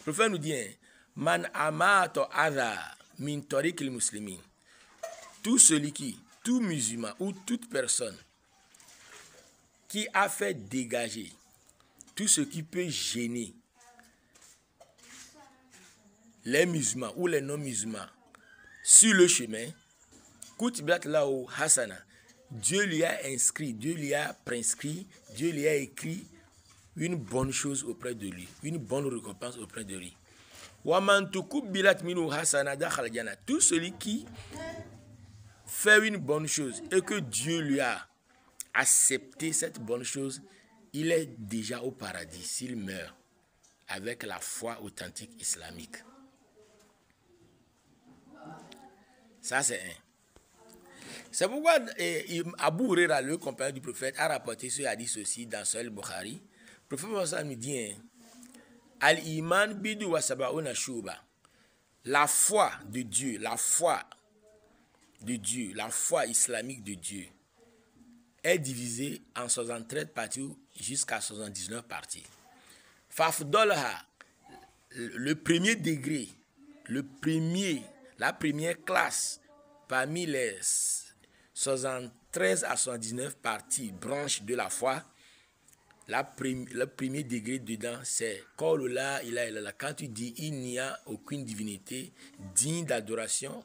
prophète nous dit, hein, Man amato adha min tariq al-muslimin. Tout musulman ou toute personne qui a fait dégager tout ce qui peut gêner les musulmans ou les non-musulmans sur le chemin, Kutibat lahu hasana, Dieu lui a inscrit, Dieu lui a prescrit, Dieu lui a écrit une bonne chose auprès de lui, une bonne récompense auprès de lui. Waman tukubbilat minhu hasana dakhala jannah. Tout celui qui fait une bonne chose et que Dieu lui a accepté cette bonne chose, il est déjà au paradis s'il meurt avec la foi authentique islamique. Ça c'est un. C'est pourquoi Abu Huraira, le compagnon du prophète, a rapporté ce hadith aussi dans Sahih Bukhari. Le prophète Mohammed nous dit, Al-Iman bidu wa saba'una shuba. La foi de Dieu, la foi islamique de Dieu est divisée en 73 parties jusqu'à 79 parties. Fafdolha, le premier degré, la première classe parmi les 73 à 79 parties, branches de la foi, le premier degré dedans, c'est quand tu dis il n'y a aucune divinité digne d'adoration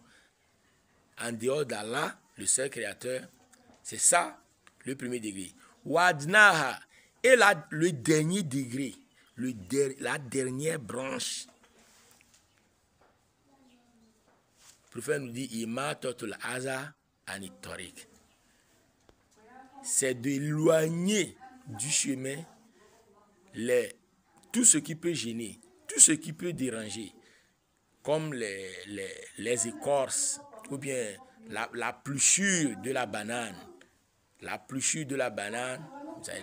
en dehors d'Allah, le seul créateur. C'est ça le premier degré. Wadnaha, et le dernier degré, la dernière branche. Le prophète nous dit Imatatul Aza Anitorik. C'est d'éloigner du chemin tout ce qui peut gêner, tout ce qui peut déranger, comme les écorces ou bien la pluchure de la banane. La pluchure de la banane,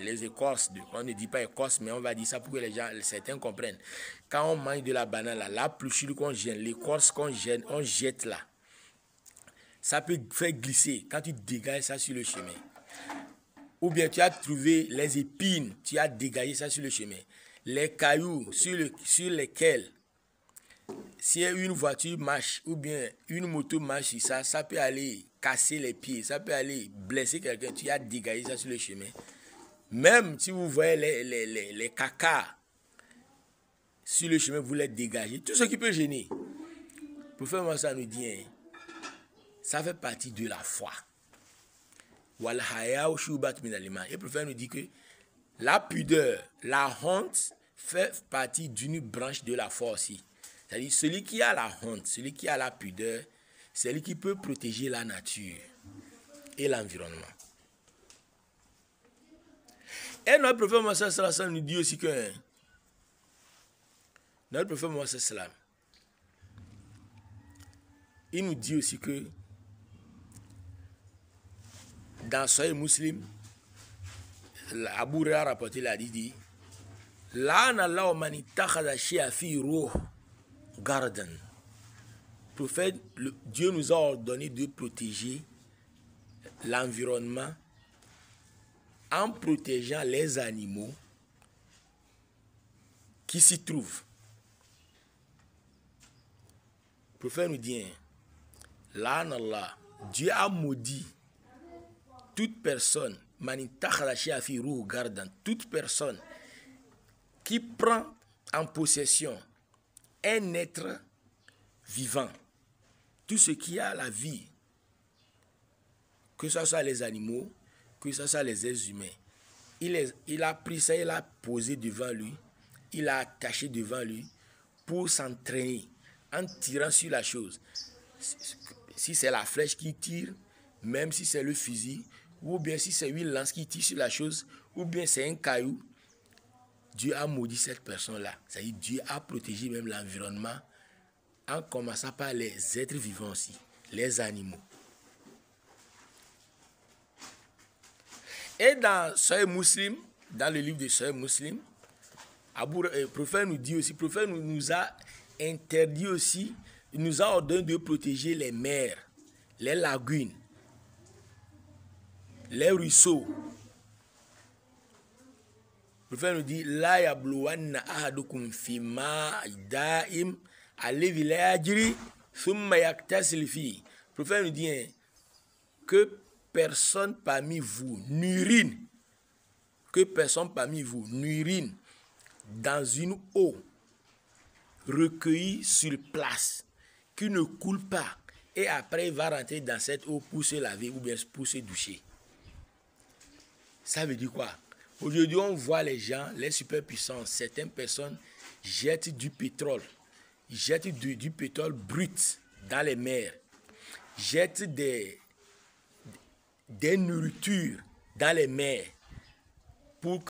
les écorces, on ne dit pas écorce, mais on va dire ça pour que certains comprennent. Quand on mange de la banane, la pluchure qu'on gêne, l'écorce qu'on gêne, on jette là. Ça peut faire glisser quand tu dégages ça sur le chemin. Ou bien tu as trouvé les épines, tu as dégagé ça sur le chemin. Les cailloux sur lesquels, si une voiture marche ou bien une moto marche sur ça, ça peut aller casser les pieds, ça peut aller blesser quelqu'un, tu as dégagé ça sur le chemin. Même si vous voyez les caca sur le chemin, vous les dégagez. Tout ce qui peut gêner. Pour faire moi ça nous dit, hein, ça fait partie de la foi. Et le prophète nous dit que la pudeur, la honte fait partie d'une branche de la foi aussi. C'est-à-dire celui qui a la honte, celui qui a la pudeur, c'est celui qui peut protéger la nature et l'environnement. Et notre prophète Mohammed nous dit aussi que notre prophète Mohammed il nous dit aussi que dans Sahih Muslim, Abu Huraira a rapporté la dit La'ana man ittakhadha shay'an fi ruh garden. Prophète, Dieu nous a ordonné de protéger l'environnement en protégeant les animaux qui s'y trouvent. Le prophète nous dit La'ana Allah, Dieu a maudit toute personne, toute personne qui prend en possession un être vivant, tout ce qui a la vie, que ce soit les animaux, que ce soit les êtres humains, il a pris ça, il a posé devant lui, il a attaché devant lui pour s'entraîner en tirant sur la chose. Si c'est la flèche qui tire, même si c'est le fusil, ou bien si c'est une lance qui tire sur la chose, ou bien c'est un caillou, Dieu a maudit cette personne-là. C'est-à-dire Dieu a protégé même l'environnement en commençant par les êtres vivants aussi, les animaux. Et dans Sahih Muslim, dans le livre de Sahih Muslim, le prophète nous dit aussi, le prophète nous a interdit aussi, il nous a ordonné de protéger les mers, les lagunes, les ruisseaux. Le prophète nous dit la yabluwanna ahadukum fi ma'daim alladhi la yajri thumma yaktasil fi. Le prophète nous dit que personne parmi vous n'urine dans une eau recueillie sur place qui ne coule pas et après il va rentrer dans cette eau pour se laver ou bien pour se doucher. Ça veut dire quoi? Aujourd'hui, on voit les gens, les superpuissants, certaines personnes jettent du pétrole, jettent du pétrole brut dans les mers, jettent des nourritures dans les mers pour